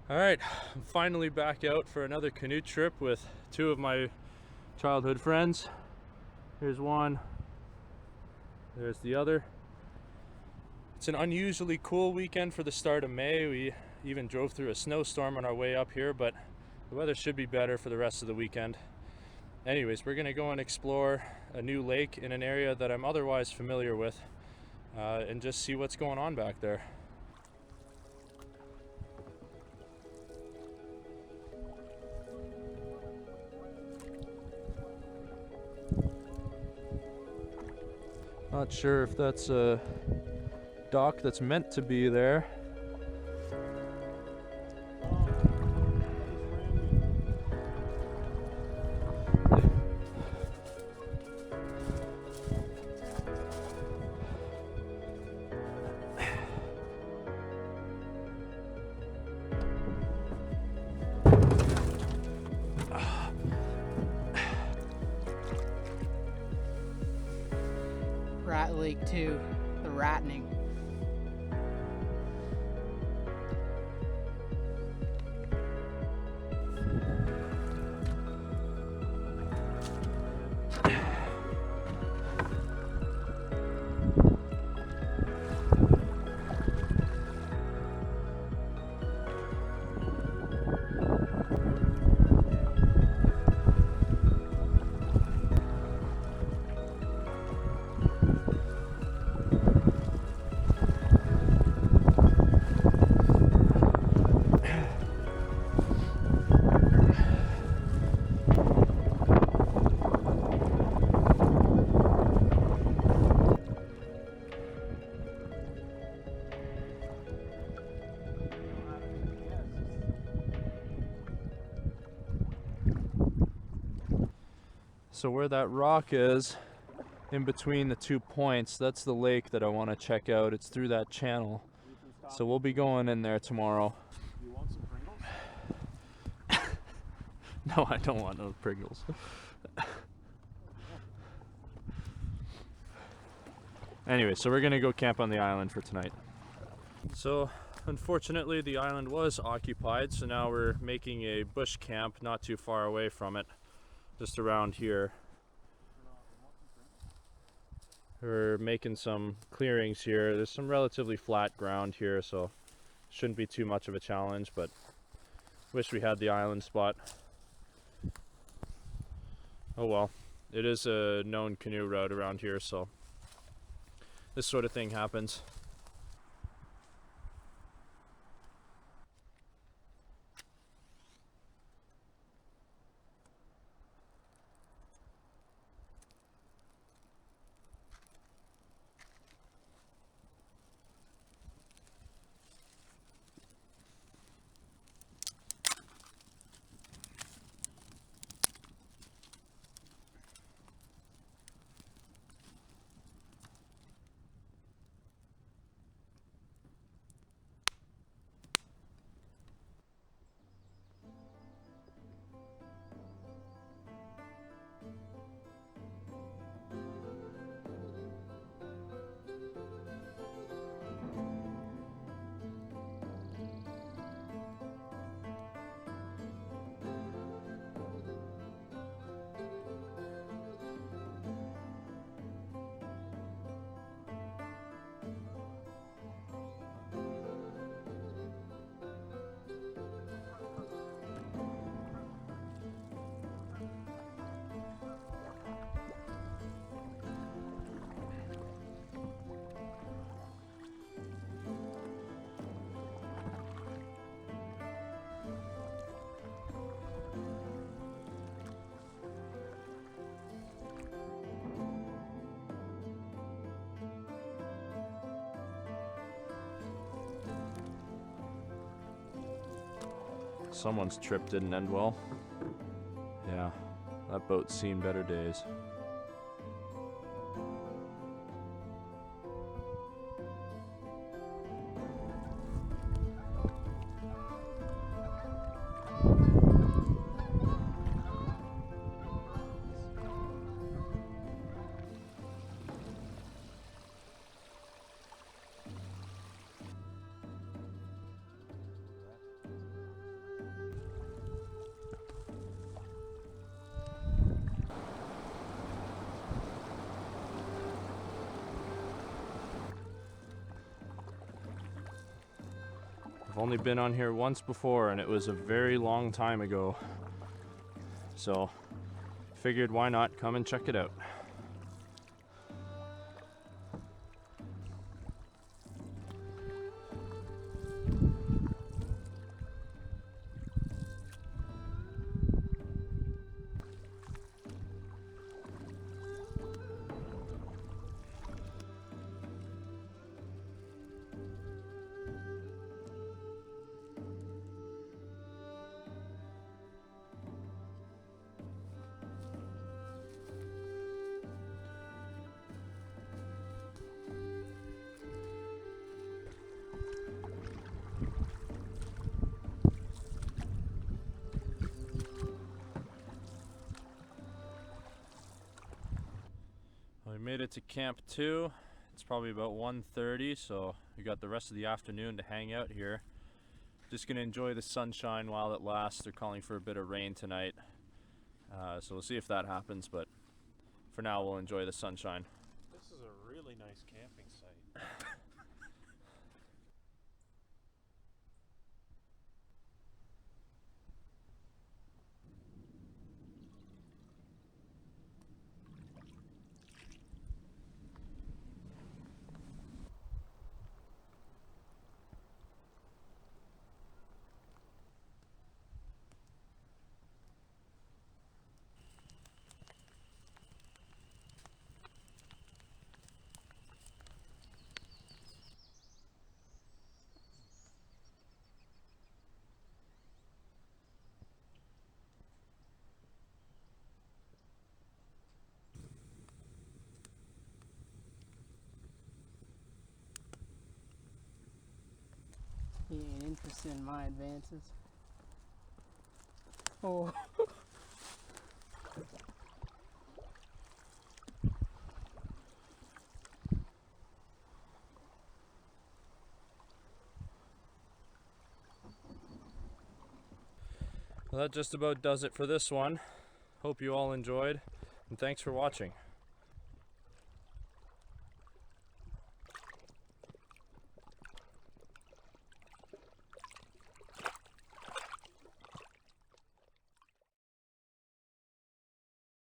All right, I'm finally back out for another canoe trip with two of my childhood friends. Here's one, there's the other. It's an unusually cool weekend for the start of May. We even drove through a snowstorm on our way up here, but the weather should be better for the rest of the weekend. Anyways, we're gonna go and explore a new lake in an area that I'm otherwise familiar with and just see what's going on back there. Not sure if that's a dock that's meant to be there. Rat Lake 2, the rattening. So where that rock is, in between the 2 points, that's the lake that I want to check out. It's through that channel. So we'll be going in there tomorrow. You want some Pringles? No, I don't want those Pringles. Anyway, so we're gonna go camp on the island for tonight. So unfortunately the island was occupied, so now we're making a bush camp not too far away from it, just around here. We're making some clearings here. There's some relatively flat ground here, so shouldn't be too much of a challenge, but wish we had the island spot. Oh well, it is a known canoe route around here, so this sort of thing happens. Someone's trip didn't end well. Yeah, that boat's seen better days. I've only been on here once before, and it was a very long time ago. So figured why not come and check it out. We made it to Camp 2. It's probably about 1:30, so we got the rest of the afternoon to hang out here. Just gonna enjoy the sunshine while it lasts. They're calling for a bit of rain tonight, so we'll see if that happens, but for now we'll enjoy the sunshine. This is a really nice camping site. He ain't interested in my advances. Oh. Well, that just about does it for this one. Hope you all enjoyed, and thanks for watching.